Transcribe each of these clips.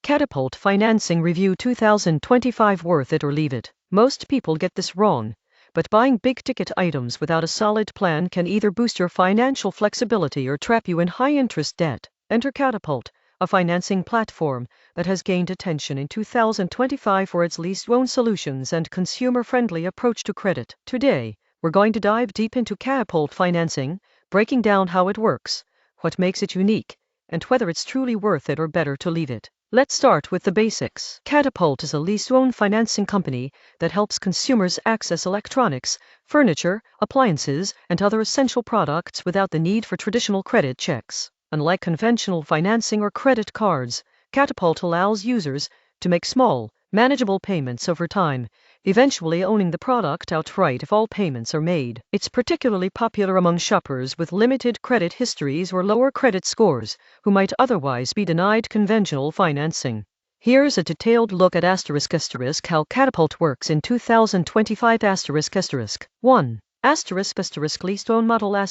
Catapult Financing Review 2025. Worth it or leave it? Most people get this wrong, but buying big-ticket items without a solid plan can either boost your financial flexibility or trap you in high-interest debt. Enter Catapult, a financing platform that has gained attention in 2025 for its lease-to-own solutions and consumer-friendly approach to credit. Today, we're going to dive deep into Catapult Financing, breaking down how it works, what makes it unique, and whether it's truly worth it or better to leave it. Let's start with the basics. Catapult is a lease-to-own financing company that helps consumers access electronics, furniture, appliances, and other essential products without the need for traditional credit checks. Unlike conventional financing or credit cards, Catapult allows users to make small, manageable payments over time, eventually owning the product outright if all payments are made. It's particularly popular among shoppers with limited credit histories or lower credit scores, who might otherwise be denied conventional financing. Here's a detailed look at how Catapult works in 2025. 1. Lease-to-own model.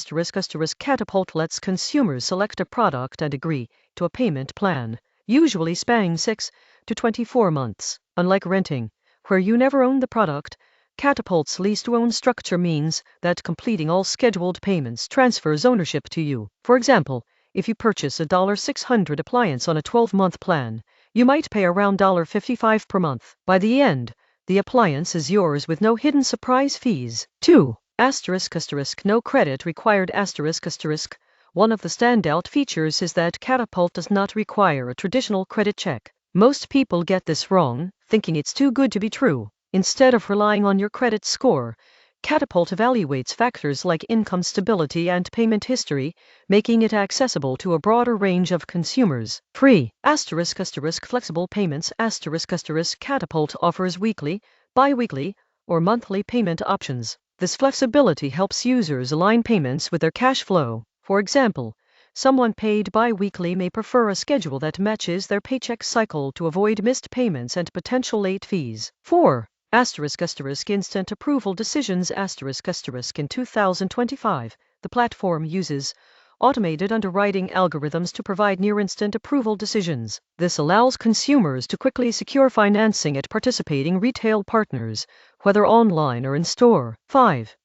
Catapult lets consumers select a product and agree to a payment plan, usually spanning 6 to 24 months. Unlike renting, where you never own the product, Catapult's lease-to-own structure means that completing all scheduled payments transfers ownership to you. For example, if you purchase a $600 appliance on a 12-month plan, you might pay around $55 per month. By the end, the appliance is yours with no hidden surprise fees. 2. No credit required. One of the standout features is that Catapult does not require a traditional credit check. Most people get this wrong, thinking it's too good to be true. Instead of relying on your credit score, Catapult evaluates factors like income stability and payment history, making it accessible to a broader range of consumers. 3. Flexible payments. Catapult offers weekly, bi-weekly, or monthly payment options. This flexibility helps users align payments with their cash flow. For example, someone paid bi-weekly may prefer a schedule that matches their paycheck cycle to avoid missed payments and potential late fees. 4. Instant approval decisions. In 2025, the platform uses automated underwriting algorithms to provide near-instant approval decisions. This allows consumers to quickly secure financing at participating retail partners, whether online or in store. 5.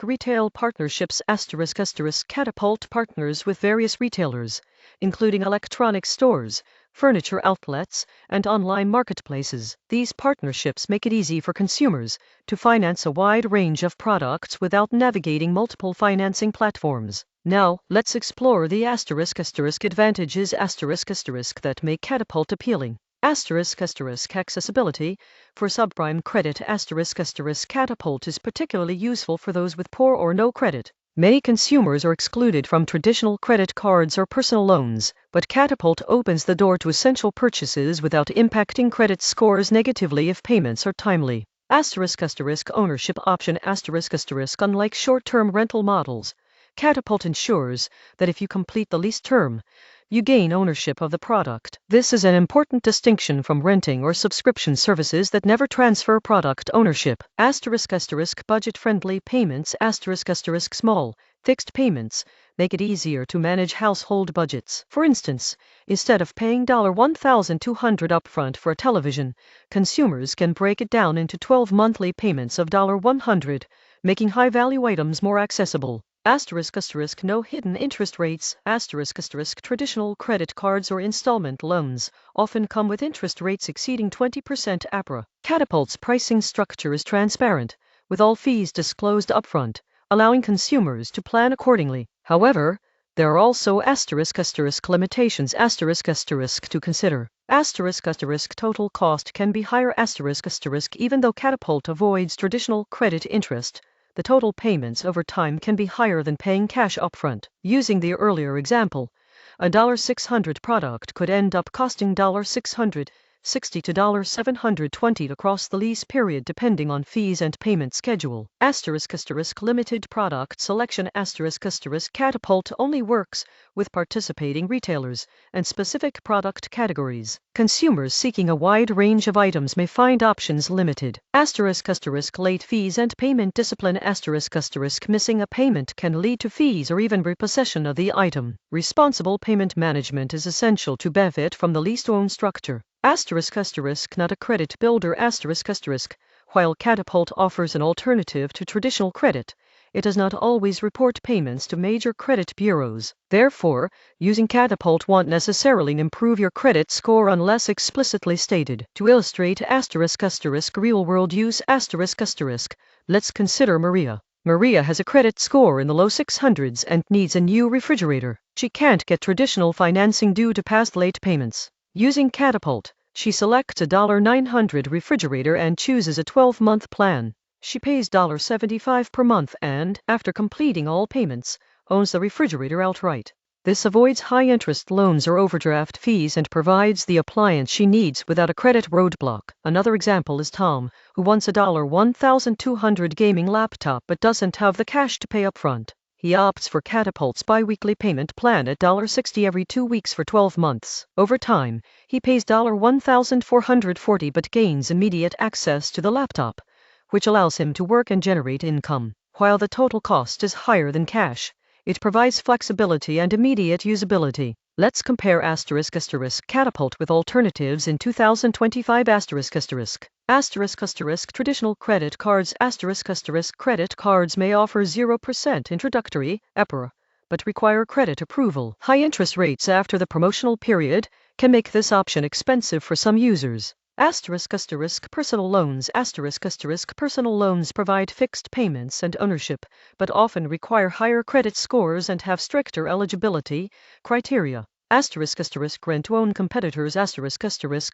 Retail partnerships. Catapult partners with various retailers, including electronic stores, furniture outlets, and online marketplaces. These partnerships make it easy for consumers to finance a wide range of products without navigating multiple financing platforms. Now, let's explore the advantages that make Catapult appealing. Accessibility. For subprime credit. Catapult is particularly useful for those with poor or no credit. Many consumers are excluded from traditional credit cards or personal loans, but Catapult opens the door to essential purchases without impacting credit scores negatively if payments are timely. Ownership option. Unlike short-term rental models, Catapult ensures that if you complete the lease term, you gain ownership of the product. This is an important distinction from renting or subscription services that never transfer product ownership. Budget-friendly payments. Small, fixed payments make it easier to manage household budgets. For instance, instead of paying $1,200 upfront for a television, consumers can break it down into 12 monthly payments of $100, making high-value items more accessible. No hidden interest rates. Traditional credit cards or installment loans often come with interest rates exceeding 20% APR. Catapult's pricing structure is transparent, with all fees disclosed upfront, allowing consumers to plan accordingly. However, there are also limitations to consider. Total cost can be higher. Even though Catapult avoids traditional credit interest, the total payments over time can be higher than paying cash upfront. Using the earlier example, a $600 product could end up costing $600, $60 to $720 across the lease period depending on fees and payment schedule. *** Limited product selection ** Catapult only works with participating retailers and specific product categories. Consumers seeking a wide range of items may find options limited. ** Late fees and payment discipline ** Missing a payment can lead to fees or even repossession of the item. Responsible payment management is essential to benefit from the lease-to-own structure. *** Not a credit builder ** While Catapult offers an alternative to traditional credit, it does not always report payments to major credit bureaus. Therefore, using Catapult won't necessarily improve your credit score unless explicitly stated. To illustrate ** real-world use ** let's consider Maria. Maria has a credit score in the low 600s and needs a new refrigerator. She can't get traditional financing due to past late payments. Using Catapult, she selects a $900 refrigerator and chooses a 12-month plan. She pays $75 per month and, after completing all payments, owns the refrigerator outright. This avoids high-interest loans or overdraft fees and provides the appliance she needs without a credit roadblock. Another example is Tom, who wants a $1,200 gaming laptop but doesn't have the cash to pay upfront. He opts for Catapult's bi-weekly payment plan at $60 every 2 weeks for 12 months. Over time, he pays $1,440 but gains immediate access to the laptop, which allows him to work and generate income. While the total cost is higher than cash, it provides flexibility and immediate usability. Let's compare ** Catapult with alternatives in 2025 ** Traditional credit cards ** Credit cards may offer 0% introductory APR, but require credit approval. High interest rates after the promotional period can make this option expensive for some users. ** Personal loans ** Personal loans provide fixed payments and ownership, but often require higher credit scores and have stricter eligibility criteria. ** Rent-to-own competitors **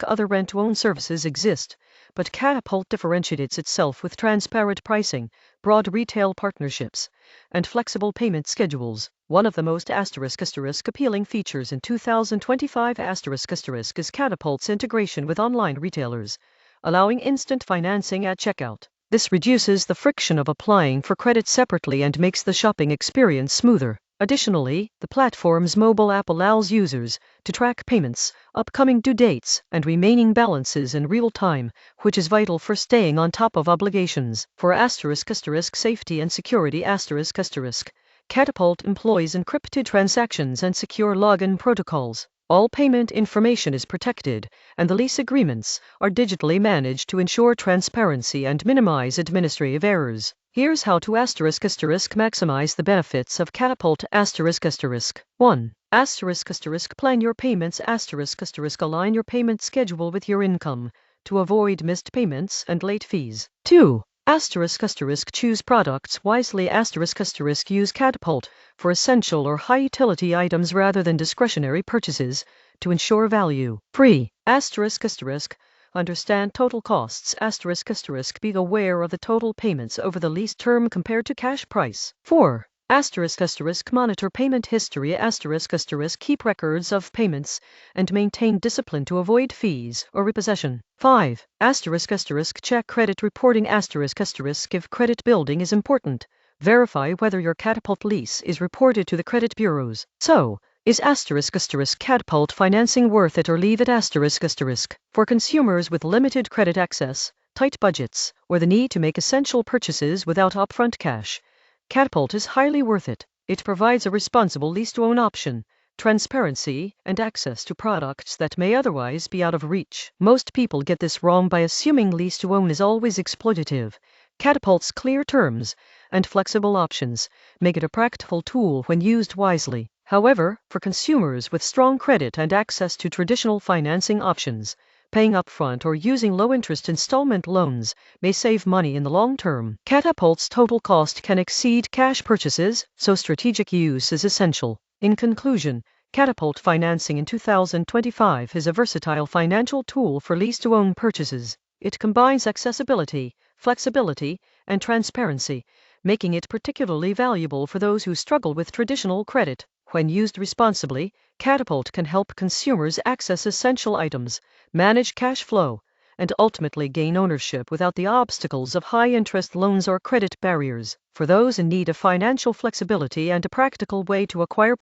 Other rent-to-own services exist, but Catapult differentiates itself with transparent pricing, broad retail partnerships, and flexible payment schedules. One of the most ** appealing features in 2025 ** is Catapult's integration with online retailers, allowing instant financing at checkout. This reduces the friction of applying for credit separately and makes the shopping experience smoother. Additionally, the platform's mobile app allows users to track payments, upcoming due dates, and remaining balances in real time, which is vital for staying on top of obligations. For ** safety and security ** Catapult employs encrypted transactions and secure login protocols. All payment information is protected, and the lease agreements are digitally managed to ensure transparency and minimize administrative errors. Here's how to ** maximize the benefits of Catapult ** 1. ** Plan your payments ** Align your payment schedule with your income to avoid missed payments and late fees. 2. ** Choose products wisely ** Use Catapult for essential or high-utility items rather than discretionary purchases to ensure value. 3. ** Understand total costs ** Be aware of the total payments over the lease term compared to cash price. 4. ** Monitor payment history ** Keep records of payments and maintain discipline to avoid fees or repossession. 5. ** Check credit reporting ** If credit building is important, verify whether your Catapult lease is reported to the credit bureaus. So, is ** Catapult financing worth it or leave it *? For consumers with limited credit access, tight budgets, or the need to make essential purchases without upfront cash, Catapult is highly worth it. It provides a responsible lease-to-own option, transparency, and access to products that may otherwise be out of reach. Most people get this wrong by assuming lease-to-own is always exploitative. Catapult's clear terms and flexible options make it a practical tool when used wisely. However, for consumers with strong credit and access to traditional financing options, paying upfront or using low-interest installment loans may save money in the long term. Catapult's total cost can exceed cash purchases, so strategic use is essential. In conclusion, Catapult financing in 2025 is a versatile financial tool for lease-to-own purchases. It combines accessibility, flexibility, and transparency, making it particularly valuable for those who struggle with traditional credit. When used responsibly, Catapult can help consumers access essential items, manage cash flow, and ultimately gain ownership without the obstacles of high-interest loans or credit barriers. For those in need of financial flexibility and a practical way to acquire